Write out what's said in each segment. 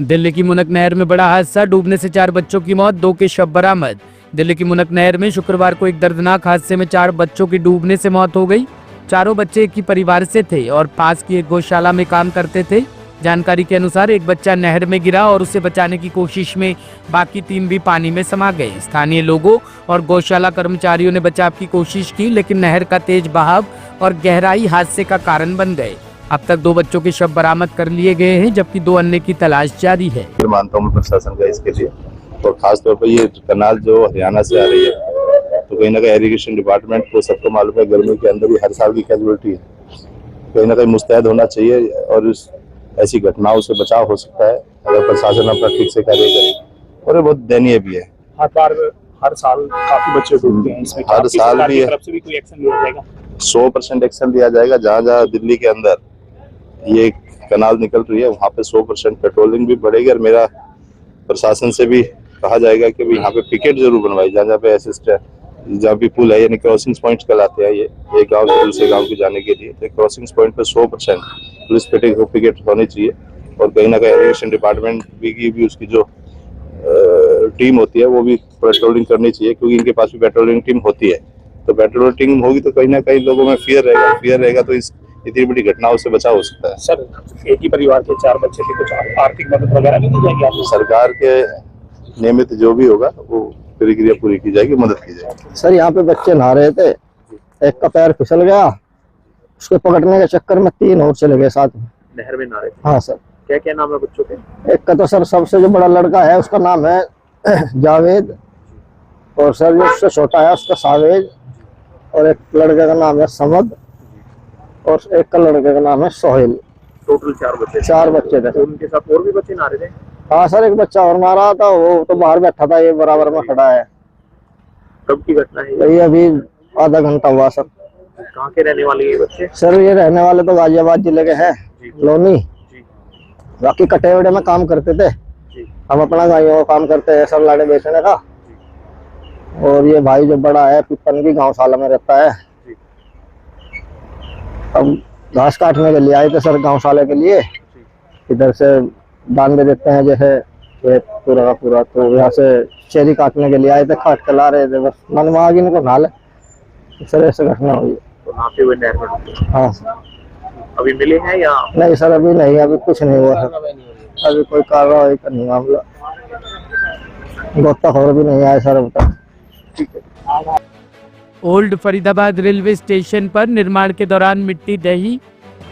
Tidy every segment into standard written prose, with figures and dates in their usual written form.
दिल्ली की मुनक नहर में बड़ा हादसा, डूबने से 4 बच्चों की मौत, 2 के शव बरामद। दिल्ली की मुनक नहर में शुक्रवार को एक दर्दनाक हादसे में 4 बच्चों की डूबने से मौत हो गई। चारों बच्चे एक ही परिवार से थे और पास की एक गौशाला में काम करते थे। जानकारी के अनुसार एक बच्चा नहर में गिरा और उसे बचाने की कोशिश में बाकी 3 भी पानी में समा गए। स्थानीय लोगों और गौशाला कर्मचारियों ने बचाव की कोशिश की, लेकिन नहर का तेज बहाव और गहराई हादसे का कारण बन गए। अब तक 2 बच्चों के शव बरामद कर लिए गए हैं, जबकि 2 अन्य की तलाश जारी है। मानता हूँ प्रशासन का इसके लिए, और खास तौर पर ये कनाल जो हरियाणा से आ रही है, तो कहीं ना कहीं इरिगेशन डिपार्टमेंट को सबको मालूम है गर्मी के अंदर भी हर साल की कैजुअलिटी है। कहीं ना कहीं मुस्तैद होना चाहिए और ऐसी घटनाओं से बचाव हो सकता है अगर प्रशासन अपना ठीक से कार्य करे, और ये बहुत दयनीय भी है। हर साल काफी बच्चे डूबते हैं, इसमें हर साल भी तरफ से भी कोई एक्शन लिया जाएगा? 100% एक्शन लिया जाएगा। जहाँ जहाँ दिल्ली के अंदर ये कनाल निकल रही है वहाँ पे 100% पेट्रोलिंग भी बढ़ेगी, और मेरा प्रशासन से भी कहा जाएगा कि भाई यहाँ पे पिकेट जरूर बनवाई, जहाँ पे असिस्ट है, जहाँ भी पुल है, यानी क्रॉसिंग पॉइंट कहलाते हैं ये, एक गांव से दूसरे गांव के जाने के लिए, तो क्रॉसिंग पॉइंट पे 100% पुलिस पिकेट होनी चाहिए। और कहीं ना कहीं इरिगेशन डिपार्टमेंट की भी उसकी जो टीम होती है वो भी पेट्रोलिंग करनी चाहिए, क्योंकि इनके पास भी पेट्रोलिंग टीम होती है। तो पेट्रोलिंग टीम होगी तो कहीं ना कहीं लोगों में फियर रहेगा तो इस इतनी बड़ी घटनाओं से बचाव हो सकता है। सर, एक ही परिवार के 4 बच्चे थे, कुछ आर्थिक मदद वगैरह भी दी जाएगी आपको? सरकार के नियमित जो भी होगा वो प्रक्रिया पूरी की जाएगी, मदद की जाएगी। सर, यहाँ पे बच्चे नहा रहे थे, एक का पैर फिसल गया, उसको पकड़ने के चक्कर में 3 और चले गए साथ में। नहर में नहा रहे थे? हाँ सर। क्या क्या नाम है बच्चों के? एक का तो सर सबसे जो बड़ा लड़का है उसका नाम है जावेद, और सर जो उससे छोटा है उसका सावेद, और एक लड़के का नाम है समद, और एक का लड़के का नाम है सोहेल। टोटल 4 बच्चे? 4 बच्चे थे। उनके साथ और भी बच्चे नहा रहे थे? हाँ सर, एक बच्चा और नहा रहा था, वो तो बाहर बैठा था, ये बराबर में खड़ा है। कब की घटना है ये अभी आधा घंटा हुआ सर। कहाँ के रहने वाले ये बच्चे? सर, ये रहने वाले तो गाजियाबाद जिले के हैं, लोनी। बाकी कटेवड़े में काम करते थे, हम अपना गायों का काम करते हैं सर, लाड़े बेचने का। और ये भाई जो बड़ा है पिपन की गौशाला में रहता है। अब घास काटने के लिए आए थे सर गौशाला के लिए, इधर से दान दे देते हैं जैसे पूरा का पूरा, तो यहाँ से चेरी काटने के लिए आए थे, काट के ला रहे थे, बस मन में आगे इनको नाल सर ऐसे घटना हुई। तो नहाते हुए नहर में? हाँ सर। अभी मिले हैं या नहीं सर? अभी नहीं, अभी कुछ नहीं हुआ सर, अभी कोई कार्रवाई का नहीं मामला, गोताखोर भी नहीं आया सर अब तक। ओल्ड फरीदाबाद रेलवे स्टेशन पर निर्माण के दौरान मिट्टी ढही,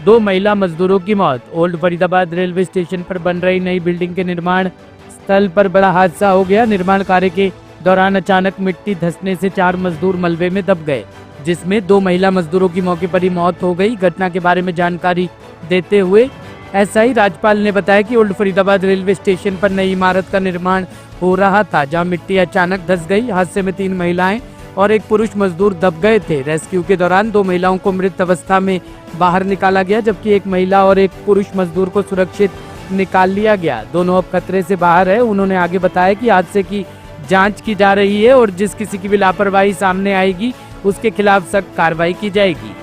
2 महिला मजदूरों की मौत। ओल्ड फरीदाबाद रेलवे स्टेशन पर बन रही नई बिल्डिंग के निर्माण स्थल पर बड़ा हादसा हो गया। निर्माण कार्य के दौरान अचानक मिट्टी धंसने से 4 मजदूर मलबे में दब गए, जिसमें 2 महिला मजदूरों की मौके पर ही मौत हो गई। घटना के बारे में जानकारी देते हुए एसआई राजपाल ने बताया कि ओल्ड फरीदाबाद रेलवे स्टेशन पर नई इमारत का निर्माण हो रहा था, जहां मिट्टी अचानक धंस गई। हादसे में 3 महिलाएं और 1 पुरुष मजदूर दब गए थे। रेस्क्यू के दौरान 2 महिलाओं को मृत अवस्था में बाहर निकाला गया, जबकि 1 महिला और 1 पुरुष मजदूर को सुरक्षित निकाल लिया गया। दोनों अब खतरे से बाहर है। उन्होंने आगे बताया कि हादसे की जांच की जा रही है और जिस किसी की भी लापरवाही सामने आएगी उसके खिलाफ सख्त कार्रवाई की जाएगी।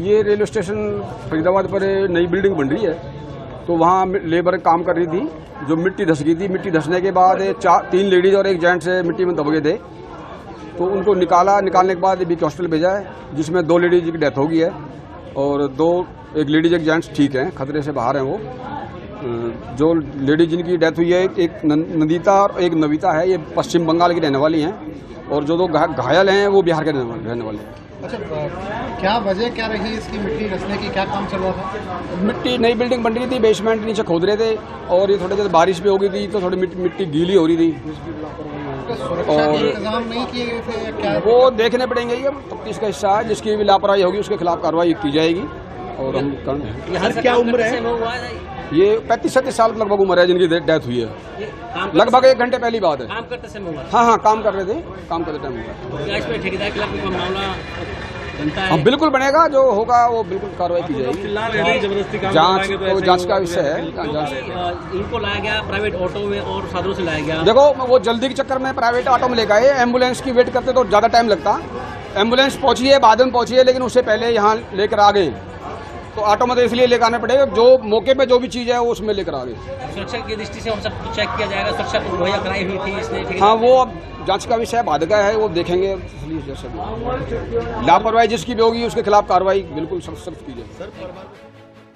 ये रेलवे स्टेशन फरीदाबाद पर नई बिल्डिंग बन रही है, तो वहाँ लेबर काम कर रही थी, जो मिट्टी धस गई थी। मिट्टी धसने के बाद 3 लेडीज और 1 जेंट्स मिट्टी में दब गए थे, तो उनको निकालने के बाद बीच हॉस्पिटल भेजा है, जिसमें 2 लेडीज की डेथ हो गई है और 1 लेडीज 1 जेंट्स ठीक हैं, खतरे से बाहर हैं। वो जो लेडीज जिनकी डेथ हुई है, एक नंदिता और 1 नविता है, ये पश्चिम बंगाल की रहने वाली हैं, और जो 2 घायल हैं वो बिहार के रहने वाले हैं। अच्छा, क्या वजह क्या रही इसकी मिट्टी धंसने की? क्या काम चल रहा था? मिट्टी नई बिल्डिंग बन रही थी, बेसमेंट नीचे खोद रहे थे, और ये थोड़ी देर बारिश भी हो गई थी तो थोड़ी मिट्टी गीली हो रही थी। और इंतजाम नहीं किए थे क्या? वो देखने पड़ेंगे, ये तफ्तीश का हिस्सा है। जिसकी भी लापरवाही होगी उसके खिलाफ कार्रवाई की जाएगी। और हम क्या उम्र है? ये 35-37 साल लगभग उम्र है जिनकी डेथ हुई है। लगभग 1 घंटे पहली बात है। काम करते समय हुआ? हाँ, काम कर रहे थे, काम करते टाइम। इसमें ठेकेदार के खिलाफ मामला बनता है? हाँ, बिल्कुल बनेगा, जो होगा वो बिल्कुल कार्रवाई की जाएगी। जांच का विषय है। इनको लाया गया प्राइवेट ऑटो में और साधनों से लाया गया? देखो, वो जल्दी के चक्कर में प्राइवेट ऑटो में ले गए, एम्बुलेंस की वेट करते तो ज़्यादा टाइम लगता। एम्बुलेंस पहुंची है, बाद में पहुंची है, लेकिन उससे पहले यहाँ लेकर आ गए। तो ऑटो में तो इसलिए लेकर आने पड़ेगा, जो मौके पे जो भी चीज़ है वो उसमें लेकर आ गए। सुरक्षा की दृष्टि से हम सब कुछ चेक किया जाएगा, सुरक्षा तो मुहैया कराई हुई थी इसने, ठीक है? हाँ, वो अब जांच का विषय बाध्यता है, वो देखेंगे। इसलिए जैसे भी लापरवाही जिसकी भी होगी उसके खिलाफ कार्रवाई बिल्कुल सख्त की जाएगी।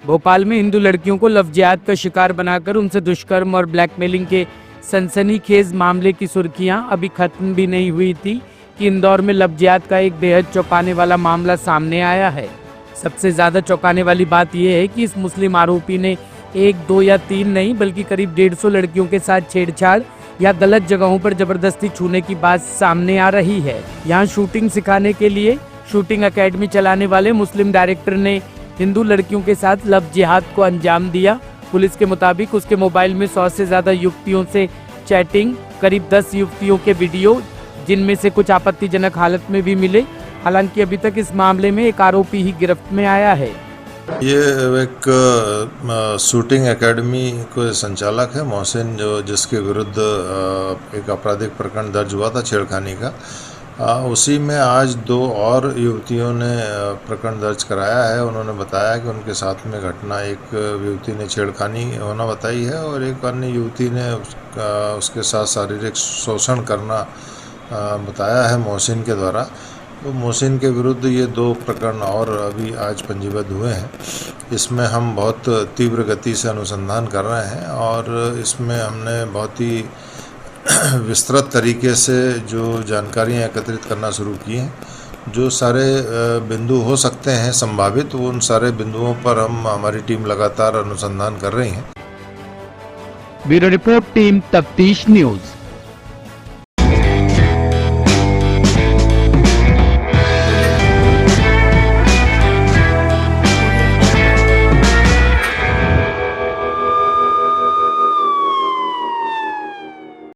भोपाल में हिंदू लड़कियों को लव जिहाद का शिकार बनाकर उनसे दुष्कर्म और ब्लैकमेलिंग के सनसनीखेज मामले की सुर्खियां अभी खत्म भी नहीं हुई थी कि इंदौर में लव जिहाद का एक बेहद चौंकाने वाला मामला सामने आया है। सबसे ज्यादा चौंकाने वाली बात यह है कि इस मुस्लिम आरोपी ने 1, 2 या 3 नहीं बल्कि करीब 150 लड़कियों के साथ छेड़छाड़ या गलत जगहों पर जबरदस्ती छूने की बात सामने आ रही है। यहाँ शूटिंग सिखाने के लिए शूटिंग एकेडमी चलाने वाले मुस्लिम डायरेक्टर ने हिंदू लड़कियों के साथ लव जिहाद को अंजाम दिया। पुलिस के मुताबिक उसके मोबाइल में 100 से ज्यादा युवतियों से चैटिंग, करीब 10 युवतियों के वीडियो, जिनमें से कुछ आपत्तिजनक हालत में भी मिले। हालांकि अभी तक इस मामले में एक आरोपी ही गिरफ्त में आया है। ये एक शूटिंग एकेडमी को संचालक है मोहसिन, जो जिसके विरुद्ध एक आपराधिक प्रकरण दर्ज हुआ था छेड़खानी का। उसी में आज 2 और युवतियों ने प्रकरण दर्ज कराया है। उन्होंने बताया कि उनके साथ में घटना, एक युवती ने छेड़खानी होना बताई है और एक अन्य युवती ने उसके साथ शारीरिक शोषण करना बताया है मोहसिन के द्वारा। तो मोहसिन के विरुद्ध ये 2 प्रकरण और अभी आज पंजीबद्ध हुए हैं। इसमें हम बहुत तीव्र गति से अनुसंधान कर रहे हैं और इसमें हमने बहुत ही विस्तृत तरीके से जो जानकारियाँ एकत्रित करना शुरू की हैं। जो सारे बिंदु हो सकते हैं संभावित, वो उन सारे बिंदुओं पर हमारी टीम लगातार अनुसंधान कर रही है। ब्यूरो रिपोर्ट, टीम तफ्तीश न्यूज़।